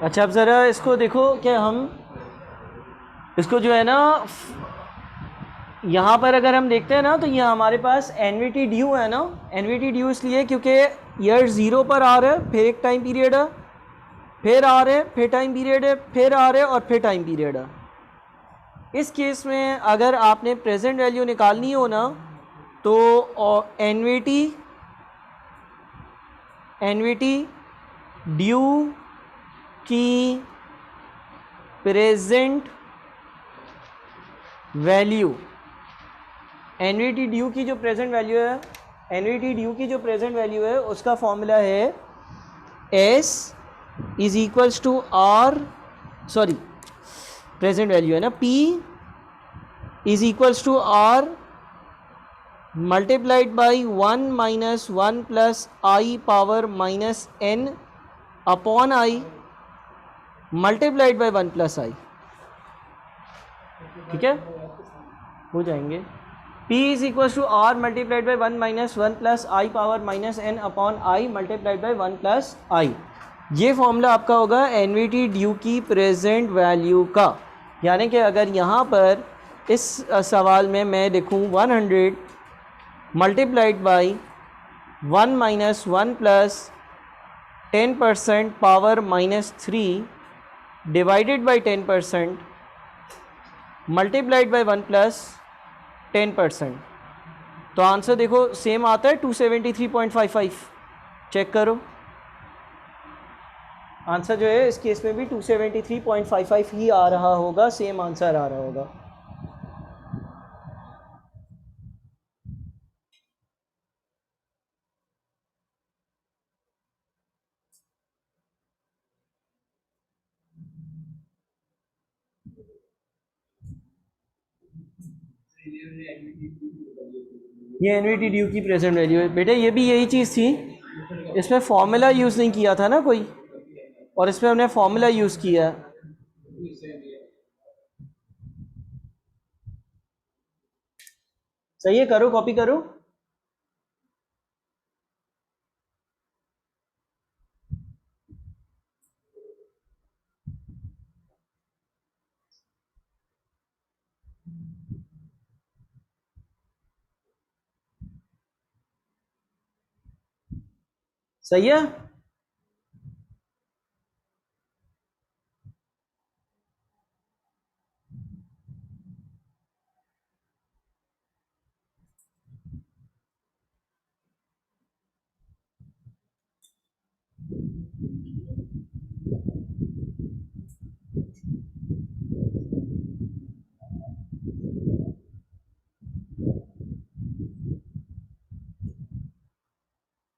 अच्छा अब ज़रा इसको देखो कि हम इसको जो है ना यहाँ पर अगर हम देखते हैं ना तो ये हमारे पास एन वी टी ड्यू है ना। एन वी टी ड्यू इसलिए क्योंकि ईयर ज़ीरो पर आ रहा है, फिर एक टाइम पीरियड है, फिर आ रहे हैं, फिर टाइम पीरियड है, फिर आ रहे हैं और फिर टाइम पीरियड है। इस केस में अगर आपने प्रेजेंट वैल्यू निकालनी हो ना तो एन वी टी ड्यू की present value, annuity due की जो प्रेजेंट वैल्यू है, एन वी टी ड्यू की जो प्रेजेंट वैल्यू है उसका फॉर्मूला है S is equals to R, sorry present value है ना, P is equals to R multiplied by 1 minus 1 plus I power minus n upon I multiplied by 1 plus i. ठीक है, हो जाएंगे। P is equal to R multiplied by 1 minus 1 plus I power minus n upon I multiplied by 1 plus i. ये formula आपका होगा annuity due की present value का। यानी कि अगर यहाँ पर इस सवाल में मैं लिखूँ 100 multiplied by 1 minus 1 plus 10% power minus 3 divided by 10% multiplied by 1 plus 10%, तो आंसर देखो सेम आता है 273.55। चेक करो, आंसर जो है इस केस में भी 273.55 ही आ रहा होगा, सेम आंसर आ रहा होगा। ये एनवीटी ड्यू की प्रेजेंट वैल्यू है बेटे, ये भी यही चीज़ थी, इसमें फॉर्मूला यूज़ नहीं किया था ना कोई, और इसमें हमने फॉर्मूला यूज़ किया। सही है, करो कॉपी करो। सही है,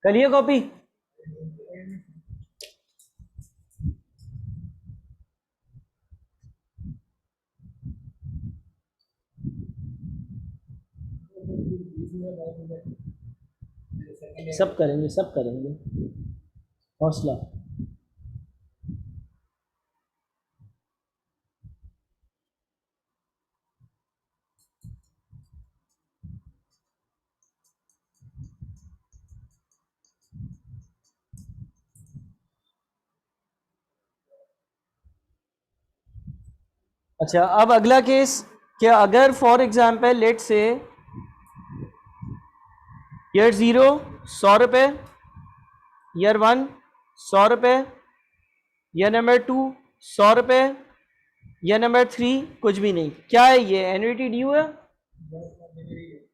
करिए कॉपी। सब करेंगे, सब करेंगे, हौसला। अच्छा अब अगला केस, क्या अगर फॉर एग्जाम्पल लेट से ईयर 0 100 रुपये, ईयर 1 100 रुपये, ईयर नंबर 2 100 रुपये, ईयर नंबर 3 कुछ भी नहीं। क्या है ये, एनवीटी ड्यू है,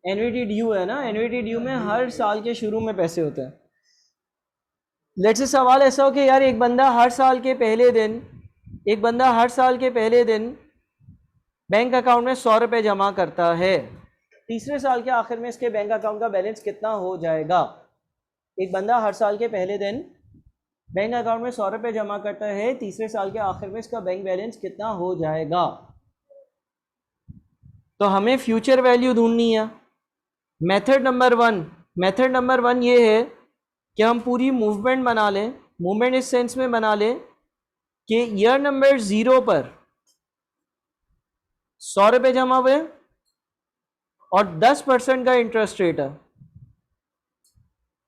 एनवीटी ड्यू है ना। एनवीटी ड्यू में हर साल के शुरू में पैसे होते हैं। लेट से सवाल ऐसा हो कि यार एक बंदा हर साल के पहले दिन, एक बंदा हर साल के पहले दिन बैंक अकाउंट में 100 रुपये जमा करता है, तीसरे साल के आखिर में इसके बैंक अकाउंट का बैलेंस कितना हो जाएगा। एक बंदा हर साल के पहले दिन बैंक अकाउंट में 100 रुपये जमा करता है, तीसरे साल के आखिर में इसका बैंक बैलेंस कितना हो जाएगा। तो हमें फ्यूचर वैल्यू ढूंढनी है। मेथड नंबर वन ये है कि हम पूरी मूवमेंट बना लें, मूवमेंट इस सेंस में बना लें कि ईयर नंबर 0 पर 100 रुपये जमा हुए और 10% का इंटरेस्ट रेट है।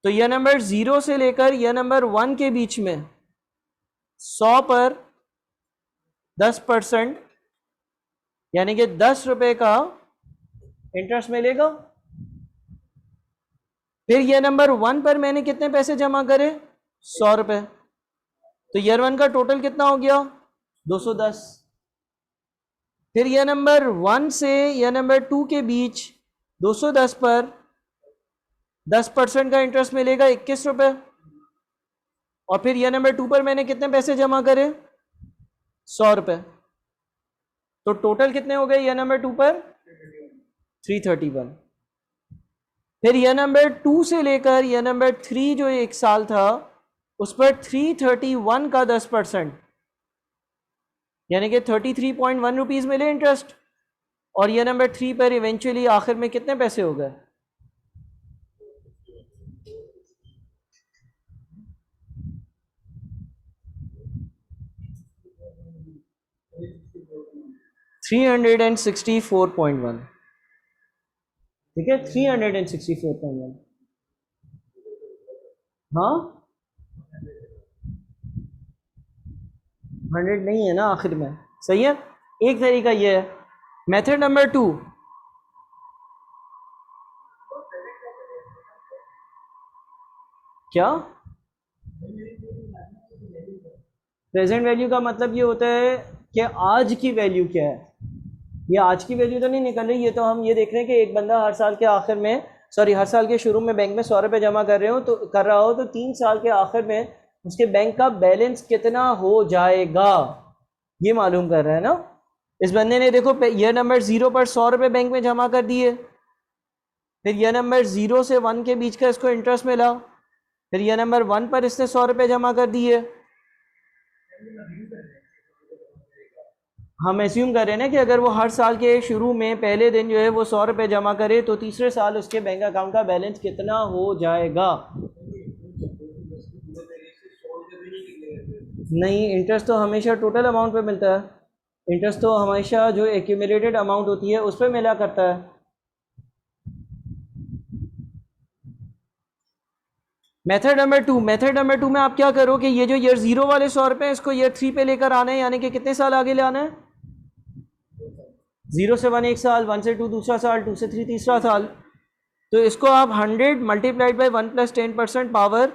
तो ईयर नंबर 0 से लेकर ईयर नंबर 1 के बीच में 100 पर 10%, यानी कि 10 रुपए का इंटरेस्ट मिलेगा। फिर ईयर नंबर 1 पर मैंने कितने पैसे जमा करे? 100 रुपए। तो ईयर 1 का टोटल कितना हो गया? 210। फिर ईयर नंबर 1 से ईयर नंबर 2 के बीच 210 पर 10% का इंटरेस्ट मिलेगा 21 रुपए। और फिर ईयर नंबर 2 पर मैंने कितने पैसे जमा करे? 100 रुपए। तो टोटल कितने हो गए ईयर नंबर 2 पर? 331। फिर ईयर नंबर 2 से लेकर ईयर नंबर 3 जो एक साल था उस पर 331 का 10%, यानी कि 33.1 रुपीज मिले इंटरेस्ट। और ईयर नंबर 3 पर इवेंचुअली आखिर में कितने पैसे हो गए? 364.1। ठीक है, 364.1। हाँ, 100 नहीं है ना आखिर में। सही है। एक तरीका ये है। मेथड नंबर 2, क्या? प्रेजेंट वैल्यू का मतलब ये होता है कि आज की वैल्यू क्या है। ये आज की वैल्यू तो नहीं निकल रही, ये तो हम ये देख रहे हैं कि एक बंदा हर साल के आखिर में, सॉरी, हर साल के शुरू में बैंक में 100 रुपये जमा कर रहा हो तो 3 साल के आखिर में उसके बैंक का बैलेंस कितना हो जाएगा, ये मालूम कर रहा है ना। इस बंदे ने देखो ईयर नंबर 0 पर 100 रुपये बैंक में जमा कर दिए। फिर ईयर नंबर 0 से 1 के बीच का इसको इंटरेस्ट मिला। फिर ईयर नंबर 1 पर इसने 100 रुपये जमा कर दिए। हम एज्यूम कर रहे हैं ना कि अगर वो हर साल के शुरू में पहले दिन जो है वो 100 रुपये जमा करे तो तीसरे साल उसके बैंक अकाउंट का बैलेंस कितना हो जाएगा। नहीं, इंटरेस्ट तो हमेशा टोटल अमाउंट पे मिलता है। इंटरेस्ट तो हमेशा जो एक्यूमुलेटेड अमाउंट होती है उस पर मिला करता है। मेथड नंबर 2 में आप क्या करो कि ये जो ईयर 0 वाले 100 रुपये इसको ईयर 3 पे लेकर आना है, यानी कि कितने साल आगे ले आना है? 0 से 1 एक साल, 1 से 2 दूसरा साल, 2 से 3 तीसरा साल। तो इसको आप 100 मल्टीप्लाइड बाई 1 प्लस 10% पावर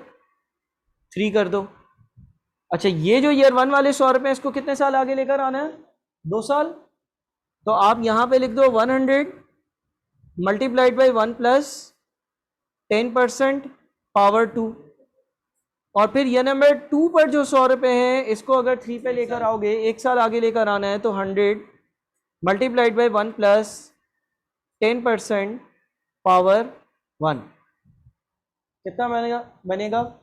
3 कर दो। अच्छा, ये जो ईयर 1 वाले 100 रुपये इसको कितने साल आगे लेकर आना है? 2 साल। तो आप यहाँ पे लिख दो 100 मल्टीप्लाइड बाई 1 प्लस 10% पावर 2। और फिर ये नंबर 2 पर जो 100 रुपये हैं इसको अगर 3 पे लेकर आओगे, एक साल आगे लेकर आना है, तो 100 मल्टीप्लाइड बाई 1 प्लस 10% पावर 1 कितना बनेगा?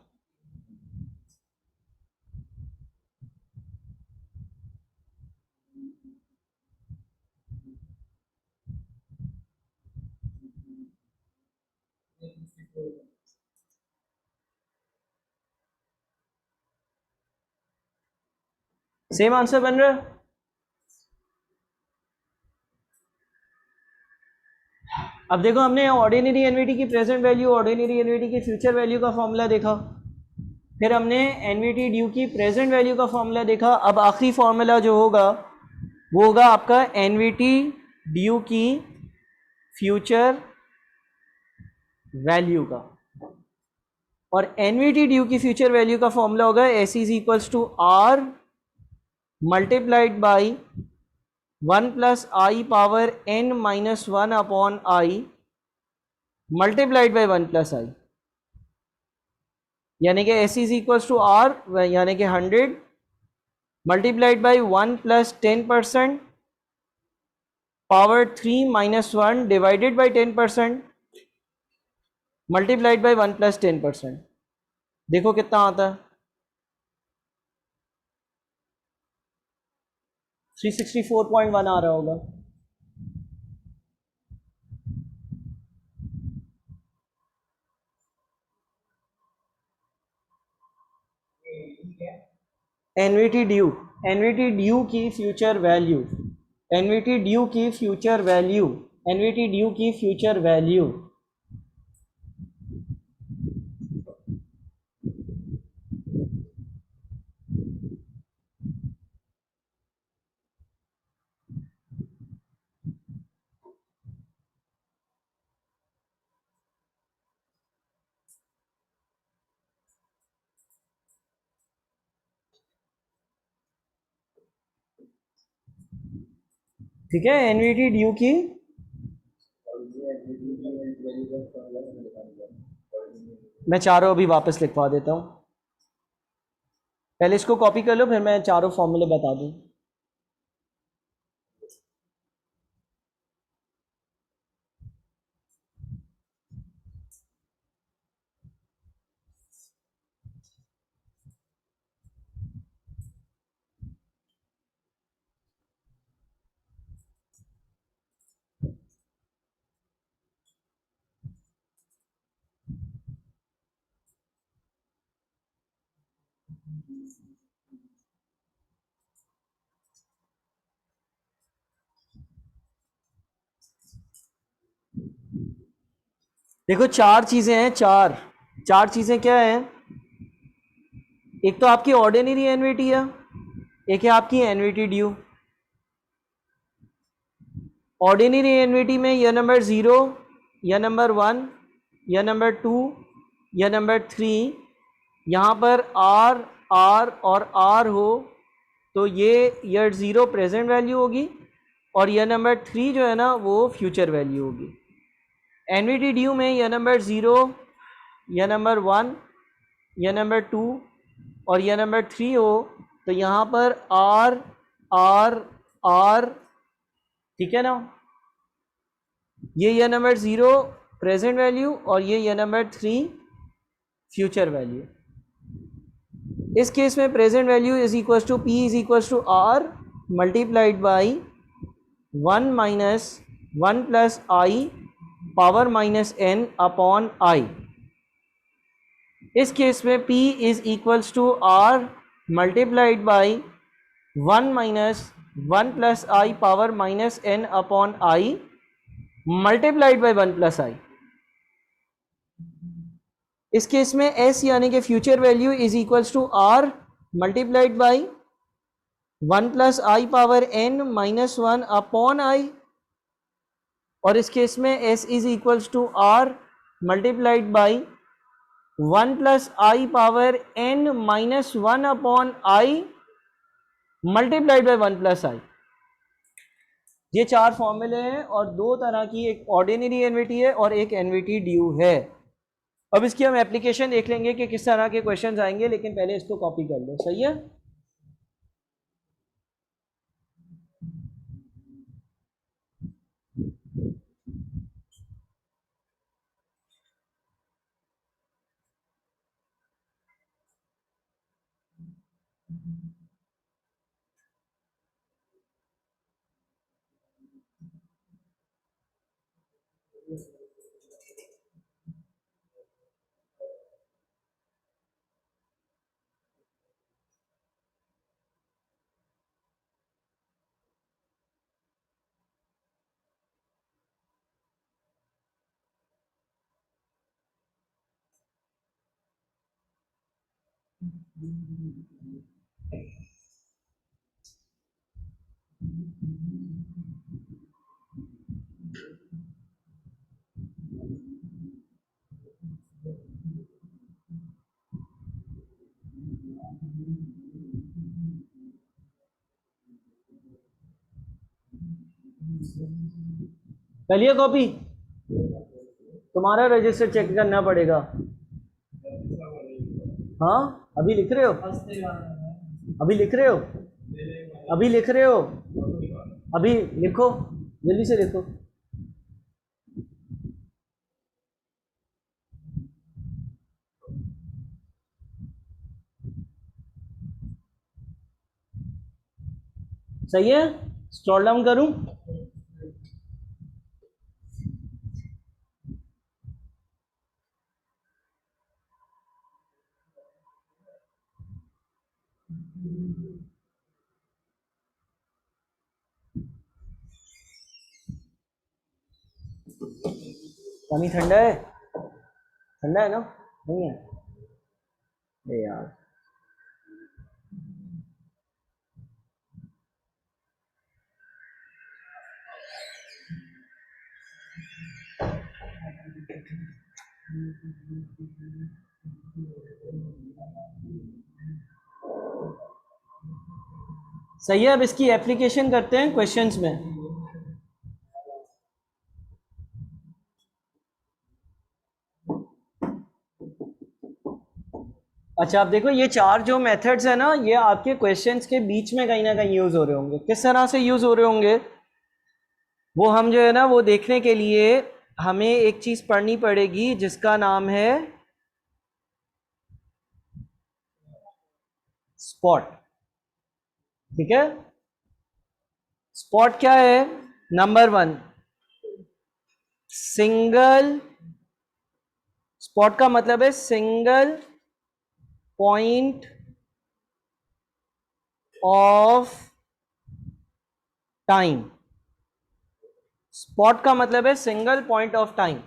सेम आंसर बन रहा है। अब देखो, हमने ऑर्डिनरी एनवीटी की प्रेजेंट वैल्यू, ऑर्डिनरी एनवीटी की फ्यूचर वैल्यू का फॉर्मूला देखा। फिर हमने एनवीटी ड्यू की प्रेजेंट वैल्यू का फॉर्मूला देखा। अब आखिरी फॉर्मूला जो होगा वो होगा आपका एनवीटी ड्यू की फ्यूचर वैल्यू का। और एनवीटी ड्यू की फ्यूचर वैल्यू का फॉर्मूला होगा S is equals to R multiplied by 1 plus I power n minus 1 upon I multiplied by 1 plus आई, यानी कि S is equals to R, यानी कि 100 multiplied by 1 plus 10% power 3 minus 1 divided by 10% multiplied by 1 plus 10%। देखो कितना आता है? 364.1 आ रहा होगा। एनवीटी ड्यू, एनवीटी ड्यू की फ्यूचर वैल्यू, एनवीटी ड्यू की फ्यूचर वैल्यू, एनवीटी ड्यू की फ्यूचर वैल्यू। ठीक है, एनवीटी ड्यू की मैं चारों अभी वापस लिखवा देता हूँ, पहले इसको कॉपी कर लो फिर मैं चारों फॉर्मूले बता दूँ। देखो चार चीजें हैं, चार चार चीजें क्या हैं, एक तो आपकी ऑर्डिनरी एनवीटी है, एक है आपकी एनवीटी ड्यू। ऑर्डिनरी एनवीटी में या नंबर 0 या नंबर 1 या नंबर 2 या नंबर 3, यहाँ पर आर आर और आर हो तो ये ईयर 0 प्रेजेंट वैल्यू होगी और ईयर नंबर 3 जो है ना वो फ्यूचर वैल्यू होगी। एनवीटी ड्यू में ईयर नंबर 0 या नंबर 1 या नंबर 2 और या नंबर 3 हो तो यहाँ पर आर आर आर, ठीक है ना, ये या नंबर 0 प्रेजेंट वैल्यू और ये या नंबर 3 फ्यूचर वैल्यू। इस केस में present value is equal to P is equal to R multiplied by 1 minus 1 plus I power minus n upon i. इस केस में P is equals to R multiplied by 1 minus 1 plus I power minus n upon I multiplied by 1 plus i. इस case में S यानी कि future value is equals to R multiplied by 1 plus I power n minus 1 upon i, और इस case में S is equals to R multiplied by 1 plus I power n minus 1 upon I multiplied by 1 plus i. ये चार फॉर्मूले हैं और दो तरह की, एक ऑर्डिनरी एनवीटी है और एक एनवीटी ड्यू है। अब इसकी हम एप्लीकेशन देख लेंगे कि किस तरह के क्वेश्चंस आएंगे, लेकिन पहले इसको कॉपी कर लो, सही है। चलिए कॉपी, तुम्हारा रजिस्टर चेक करना पड़ेगा। हाँ अभी लिख रहे हो, अभी लिख रहे हो, अभी लिख रहे हो, अभी लिखो, जल्दी से लिखो। सही है, स्क्रॉल डाउन करूं। पानी ठंडा है, ठंडा है ना, नहीं है, अरे यार। सही है, अब इसकी एप्लीकेशन करते हैं क्वेश्चंस में। अच्छा, आप देखो ये चार जो मेथड्स है ना, ये आपके क्वेश्चंस के बीच में कहीं ना कहीं यूज हो रहे होंगे। किस तरह से यूज हो रहे होंगे वो हम जो है ना वो देखने के लिए हमें एक चीज पढ़नी पड़ेगी जिसका नाम है स्पॉट। ठीक है, स्पॉट क्या है? नंबर वन, सिंगल, स्पॉट का मतलब है single point of time. Spot का मतलब है single point of time.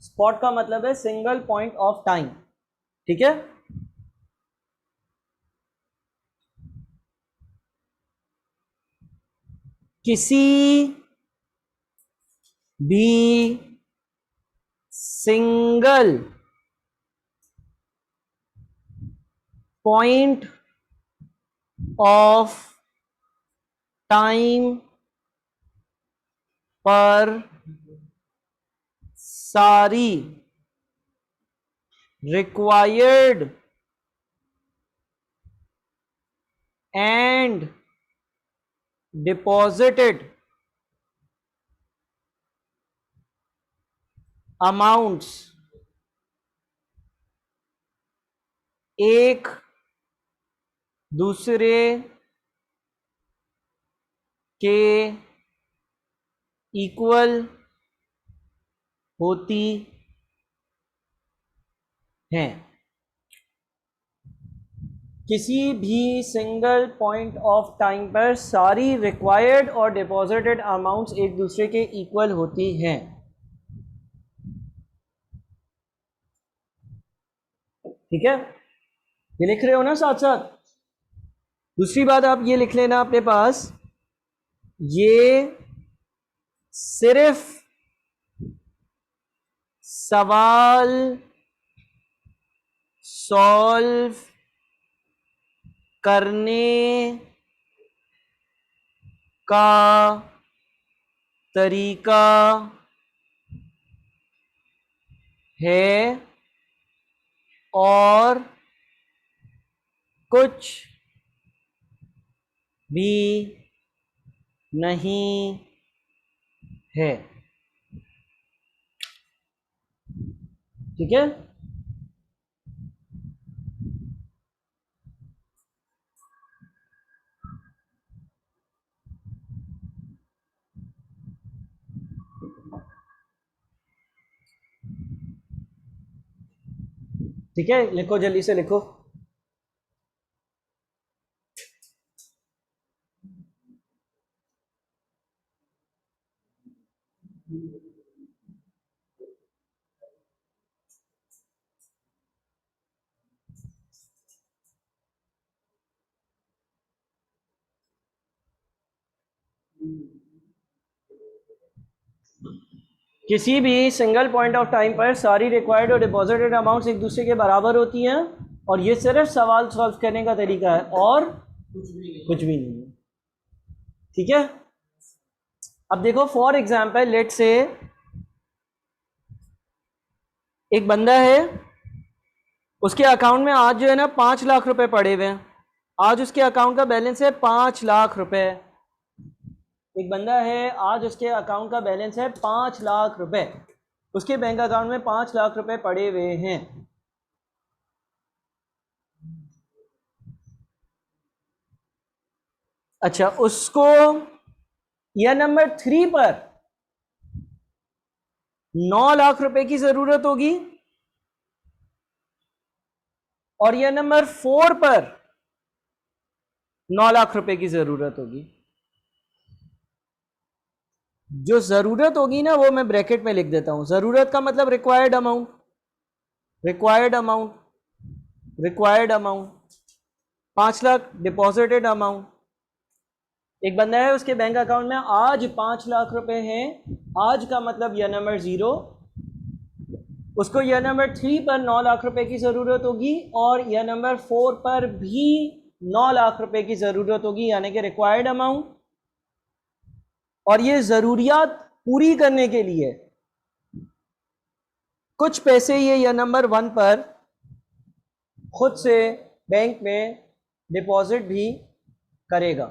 Spot का मतलब है सिंगल पॉइंट ऑफ टाइम। ठीक है, किसी भी सिंगल पॉइंट ऑफ टाइम पर सारी रिक्वायर्ड एंड डिपॉजिटेड अमाउंट्स एक दूसरे के इक्वल होती हैं। किसी भी सिंगल पॉइंट ऑफ टाइम पर सारी रिक्वायर्ड और डिपॉजिटेड अमाउंट्स एक दूसरे के इक्वल होती हैं। ठीक है, ये लिख रहे हो ना साथ साथ? दूसरी बात आप ये लिख लेना अपने पास, ये सिर्फ सवाल सॉल्व करने का तरीका है और कुछ भी नहीं है। ठीक है, ठीक है, लिखो जल्दी से लिखो। किसी भी सिंगल पॉइंट ऑफ टाइम पर सारी रिक्वायर्ड और डिपॉजिटेड अमाउंट्स एक दूसरे के बराबर होती हैं और ये सिर्फ सवाल सॉल्व करने का तरीका है और कुछ भी नहीं है। ठीक है, अब देखो फॉर एग्जाम्पल लेट से एक बंदा है, उसके अकाउंट में आज जो है ना 5 लाख रुपए पड़े हुए हैं। आज उसके अकाउंट का बैलेंस है 5 लाख रुपए। एक बंदा है, आज उसके अकाउंट का बैलेंस है 5 लाख रुपए। उसके बैंक अकाउंट में 5 लाख रुपए पड़े हुए हैं। अच्छा, उसको ईयर नंबर 3 पर 9 लाख रुपए की जरूरत होगी और ईयर नंबर 4 पर 9 लाख रुपए की जरूरत होगी। जो जरूरत होगी ना वो मैं ब्रैकेट में लिख देता हूं। जरूरत का मतलब required amount, required amount, required amount 5 lakh, deposited amount. एक बंदा है, उसके बैंक अकाउंट में आज 5 लाख रुपए हैं। आज का मतलब ईयर नंबर 0। उसको ईयर नंबर 3 पर 9 लाख रुपए की जरूरत होगी और ईयर नंबर 4 पर भी 9 लाख रुपए की जरूरत होगी, यानी कि रिक्वायर्ड अमाउंट। और ये जरूरियात पूरी करने के लिए कुछ पैसे ये ईयर नंबर 1 पर खुद से बैंक में डिपॉजिट भी करेगा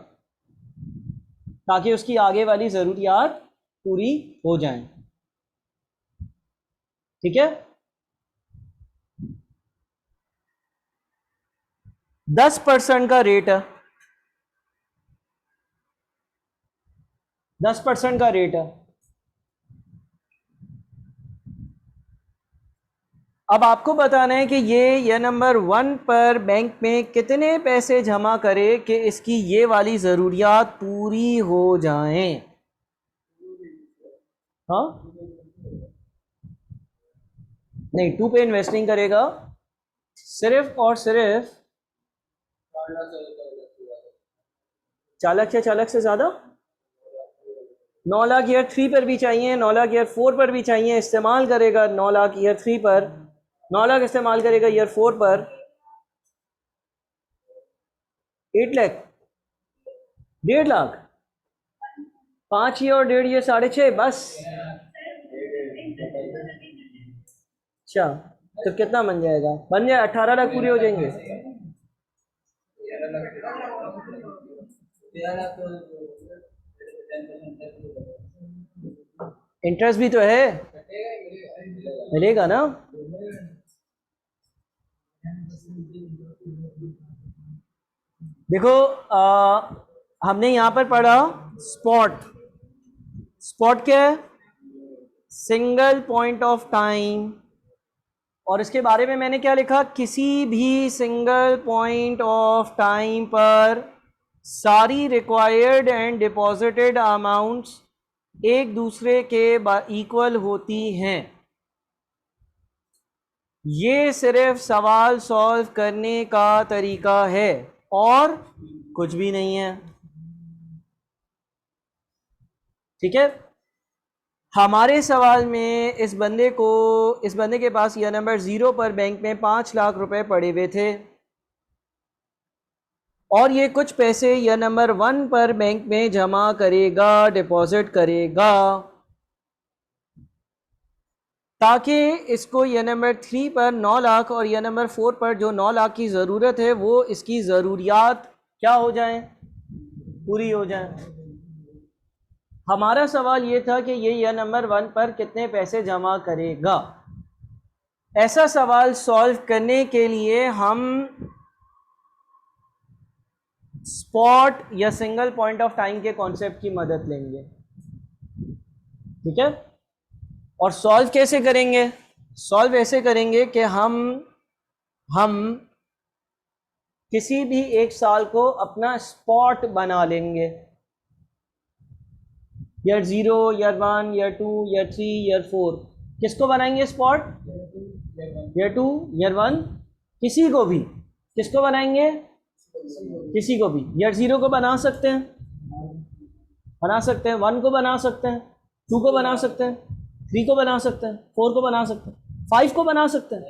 ताकि उसकी आगे वाली ज़रूरियात पूरी हो जाएं। ठीक है, 10% का रेट है, 10% का रेट है। अब आपको बताना है कि ये नंबर 1 पर बैंक में कितने पैसे जमा करे कि इसकी ये वाली ज़रूरियात पूरी हो जाएं। हाँ नहीं, 2 पे इन्वेस्ट नहीं करेगा, सिर्फ और सिर्फ 4 लाख या 4 लाख से ज़्यादा, 9 लाख ईयर 3 पर भी चाहिए, 9 लाख ईयर 4 पर भी चाहिए, इस्तेमाल करेगा 9 लाख ईयर 3 पर, 9 लाख इस्तेमाल करेगा ईयर 4 पर, 8 लाख, 1.5 लाख, 5 ये और 1.5 ये 6.5 बस। अच्छा तो कितना बन जाएगा, बन जाए 18 लाख पूरे हो जाएंगे। इंटरेस्ट भी तो है, मिलेगा ना। देखो हमने यहां पर पढ़ा स्पॉट, स्पॉट क्या है, सिंगल पॉइंट ऑफ टाइम, और इसके बारे में मैंने क्या लिखा, किसी भी सिंगल पॉइंट ऑफ टाइम पर सारी रिक्वायर्ड एंड डिपॉजिटेड अमाउंट्स एक दूसरे के इक्वल होती हैं। ये सिर्फ सवाल सॉल्व करने का तरीका है और कुछ भी नहीं है। ठीक है, हमारे सवाल में इस बंदे के पास यह नंबर 0 पर बैंक में 5 लाख रुपए पड़े हुए थे और ये कुछ पैसे यह नंबर 1 पर बैंक में जमा करेगा, डिपॉजिट करेगा, ताकि इसको यह नंबर 3 पर 9 लाख और यह नंबर 4 पर जो 9 लाख की ज़रूरत है वो इसकी ज़रूरियात क्या हो जाए, पूरी हो जाए। हमारा सवाल ये था कि यह नंबर 1 पर कितने पैसे जमा करेगा। ऐसा सवाल सॉल्व करने के लिए हम स्पॉट या सिंगल पॉइंट ऑफ टाइम के कॉन्सेप्ट की मदद लेंगे। ठीक है, और सॉल्व कैसे करेंगे, सॉल्व ऐसे करेंगे कि हम किसी भी एक साल को अपना स्पॉट बना लेंगे, year 0, year 1, year 2, year 3, year 4। किसको बनाएंगे स्पॉट, ईयर 2, ईयर 1, किसी को भी, किसको बनाएंगे, किसी को भी। ईयर 0 को बना सकते हैं, 1 को बना सकते हैं, 2 को बना सकते हैं, 3 को बना सकते हैं, 4 को बना सकते हैं, 5 को बना सकते हैं,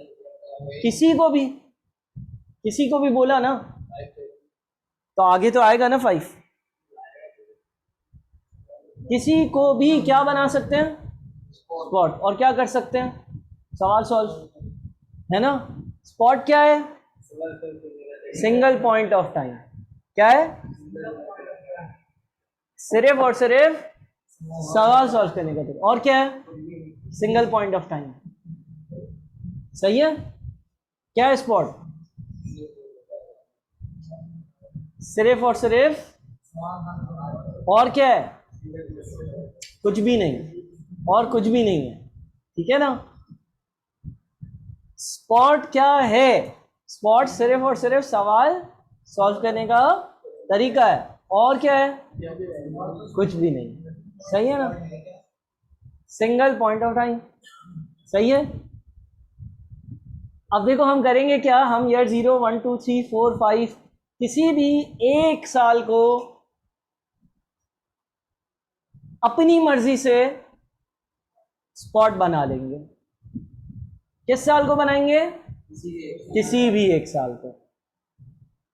किसी को भी बोला ना तो आगे तो आएगा ना 5। किसी को भी क्या बना सकते हैं, स्पॉट, और क्या कर सकते हैं, सवाल सॉल्व, है ना। स्पॉट क्या है, सिंगल पॉइंट ऑफ टाइम, क्या है, सिर्फ और सिर्फ सवाल सॉल्व करने का तरीका, और क्या है, सिंगल पॉइंट ऑफ टाइम। सही है, क्या है स्पॉट, सिर्फ और सिर्फ, और क्या है, कुछ भी नहीं, और कुछ भी नहीं है। ठीक है ना, स्पॉट क्या है, स्पॉट सिर्फ और सिर्फ सवाल सॉल्व करने का तरीका है, और क्या है, कुछ भी नहीं। सही है ना, सिंगल पॉइंट ऑफ टाइम। सही है, अब देखो हम करेंगे क्या, हम ईयर 0, 1, 2, 3, 4, 5 किसी भी एक साल को अपनी मर्जी से स्पॉट बना लेंगे। किस साल को बनाएंगे, किसी भी एक साल को।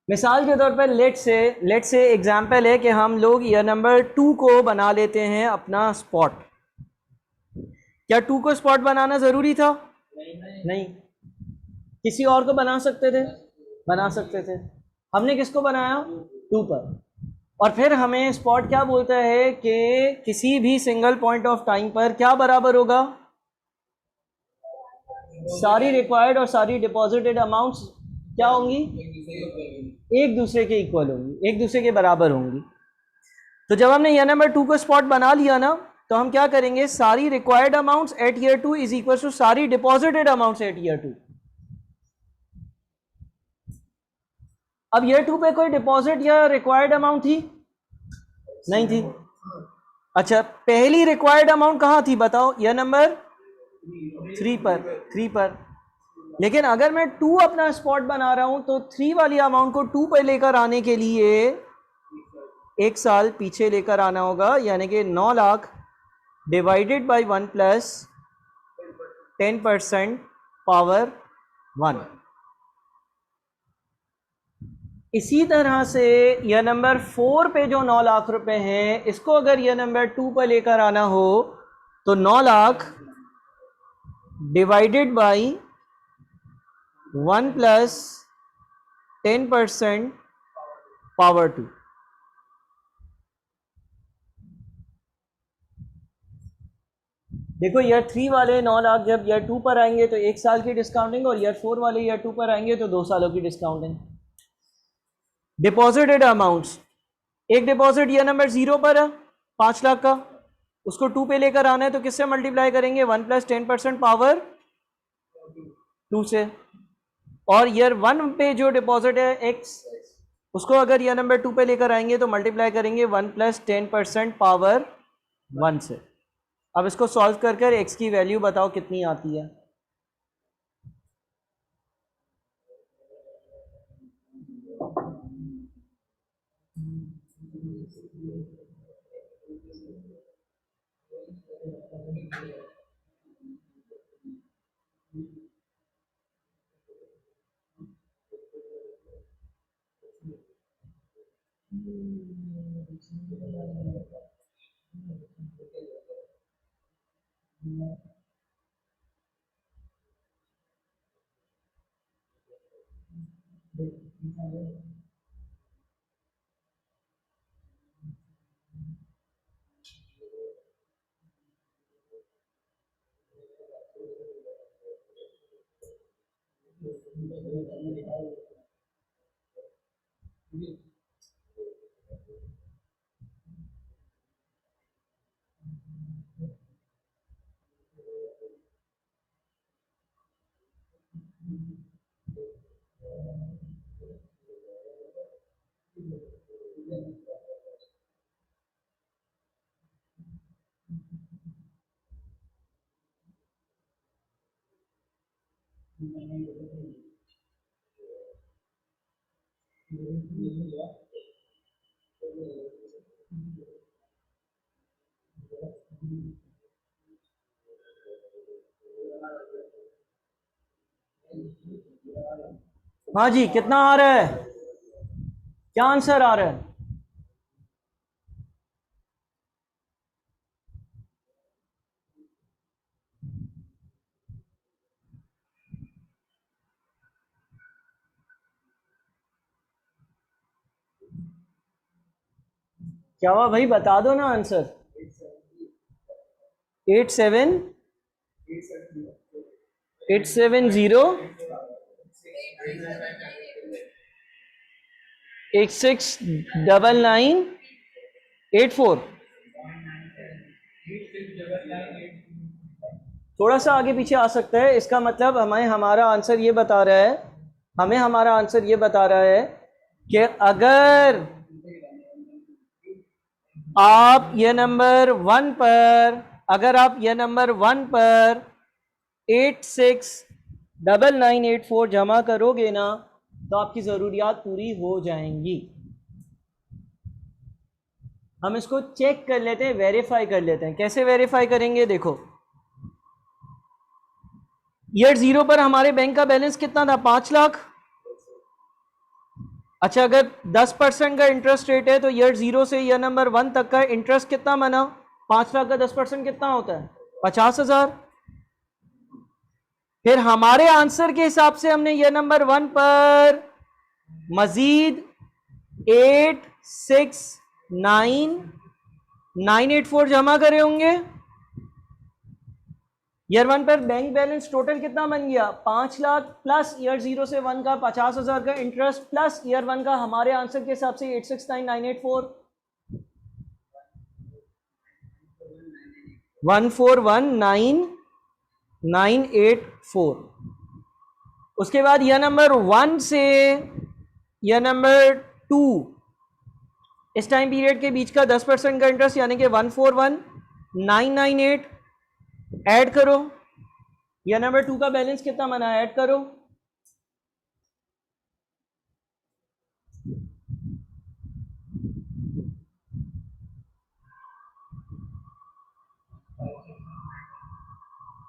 मिसाल के तौर पर लेट से एग्जाम्पल है कि हम लोग ईयर नंबर 2 को बना लेते हैं अपना स्पॉट। क्या 2 को स्पॉट बनाना जरूरी था, नहीं, किसी और को बना सकते थे, बना सकते थे। हमने किसको बनाया? 2 पर। और फिर हमें स्पॉट क्या बोलता है कि किसी भी सिंगल पॉइंट ऑफ टाइम पर क्या बराबर होगा? सारी रिक्वायर्ड और सारी डिपॉजिटेड अमाउंट्स क्या होंगी? एक दूसरे के इक्वल होंगी, एक दूसरे के बराबर होंगी। तो जब हमने ईयर नंबर 2 को स्पॉट बना लिया ना, तो हम क्या करेंगे? सारी required amounts at year 2 is equal to सारी डिपॉजिटेड अमाउंट्स एट ईयर 2। अब ईयर 2 पे कोई डिपॉजिट या रिक्वायर्ड अमाउंट थी? नहीं थी। अच्छा, पहली रिक्वायर्ड अमाउंट कहां थी बताओ? ईयर नंबर 3 पर। लेकिन अगर मैं 2 अपना स्पॉट बना रहा हूं तो 3 वाली अमाउंट को 2 पर लेकर आने के लिए 1 साल पीछे लेकर आना होगा, यानी कि 9 lakh divided by 1 plus 10% power 1। इसी तरह से ईयर नंबर 4 पे जो 9 लाख रुपए हैं, इसको अगर ईयर नंबर 2 पर लेकर आना हो तो 9 lakh divided by 1 plus 10% power 2। देखो, ईयर 3 वाले 9 लाख जब ईयर 2 पर आएंगे तो 1 साल की डिस्काउंटिंग, और ईयर 4 वाले ईयर 2 पर आएंगे तो 2 सालों की डिस्काउंटिंग। डिपॉजिटेड अमाउंट्स, एक डिपॉजिट ईयर नंबर 0 पर है 5 लाख का, उसको 2 पे लेकर आना है तो किससे मल्टीप्लाई करेंगे? 1 प्लस 10% पावर 2 से। और ईयर 1 पे जो डिपॉजिट है x, उसको अगर ईयर नंबर 2 पे लेकर आएंगे तो मल्टीप्लाई करेंगे 1 प्लस 10% पावर 1 से। अब इसको सॉल्व कर कर x की वैल्यू बताओ कितनी आती है? हाँ जी, कितना आ रहा है? क्या आंसर आ रहा है? क्या हुआ भाई, बता दो ना आंसर। 870 869984। थोड़ा सा आगे पीछे आ सकता है, इसका मतलब हमें हमारा आंसर ये बता रहा है, हमें हमारा आंसर ये बता रहा है कि अगर आप ये नंबर 1 पर, अगर आप ये नंबर 1 पर 869984 जमा करोगे ना तो आपकी ज़रूरियात पूरी हो जाएंगी। हम इसको चेक कर लेते हैं, वेरीफाई कर लेते हैं। कैसे वेरीफाई करेंगे? देखो, ईयर 0 पर हमारे बैंक का बैलेंस कितना था? 5 लाख। अच्छा, अगर 10% का इंटरेस्ट रेट है तो ईयर 0 से ईयर नंबर 1 तक का इंटरेस्ट कितना बना? 5 लाख का 10% कितना होता है? 50,000। फिर हमारे आंसर के हिसाब से हमने ईयर नंबर 1 पर मजीद 869,984 जमा करे होंगे। ईयर 1 पर बैंक बैलेंस टोटल कितना बन गया? 5 लाख प्लस ईयर 0 से 1 का 50,000 का इंटरेस्ट प्लस ईयर 1 का हमारे आंसर के हिसाब से 869,984 141,984। उसके बाद ईयर नंबर 1 से ईयर नंबर 2 इस टाइम पीरियड के बीच का 10% का इंटरेस्ट यानी कि 141,998 ऐड करो। ईयर नंबर 2 का बैलेंस कितना बना? ऐड करो।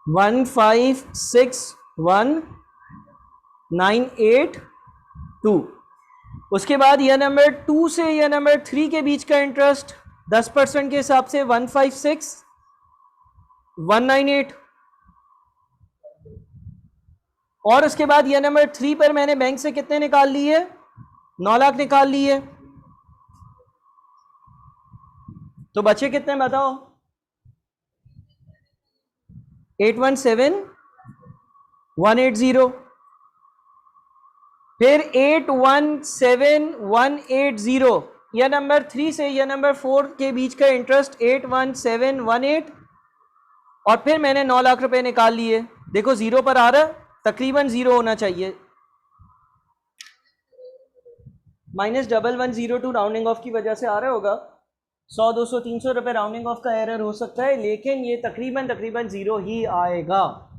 वन 561,982। उसके बाद ईयर नंबर 2 से ईयर नंबर 3 के बीच का इंटरेस्ट 10% के हिसाब से 156,198। और उसके बाद ईयर नंबर 3 पर मैंने बैंक से कितने निकाल लिए? 9 लाख निकाल लिए। तो बचे कितने बताओ? 817,180। फिर 817,180 ईयर नंबर 3 से ईयर नंबर 4 के बीच का इंटरेस्ट 81718। और फिर मैंने 9 लाख रुपए निकाल लिए। देखो जीरो पर आ रहा, तकरीबन जीरो होना चाहिए। -1102 राउंडिंग ऑफ की वजह से आ रहा होगा। 100, 200, 300 रुपए राउंडिंग ऑफ का एरर हो सकता है, लेकिन ये तकरीबन जीरो ही आएगा।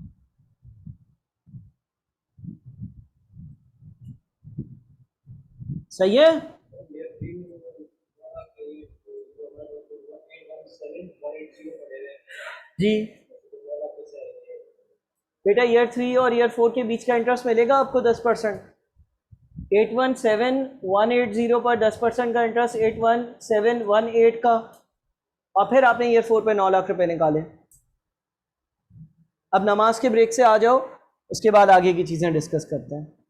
सही है जी बेटा। ईयर 3 और ईयर 4 के बीच का इंटरेस्ट मिलेगा आपको 10%। 817,180 पर 10% का इंटरेस्ट 81718 का। और फिर आपने ईयर 4 पे 9 लाख रुपए निकाले। अब नमाज के ब्रेक से आ जाओ, उसके बाद आगे की चीज़ें डिस्कस करते हैं।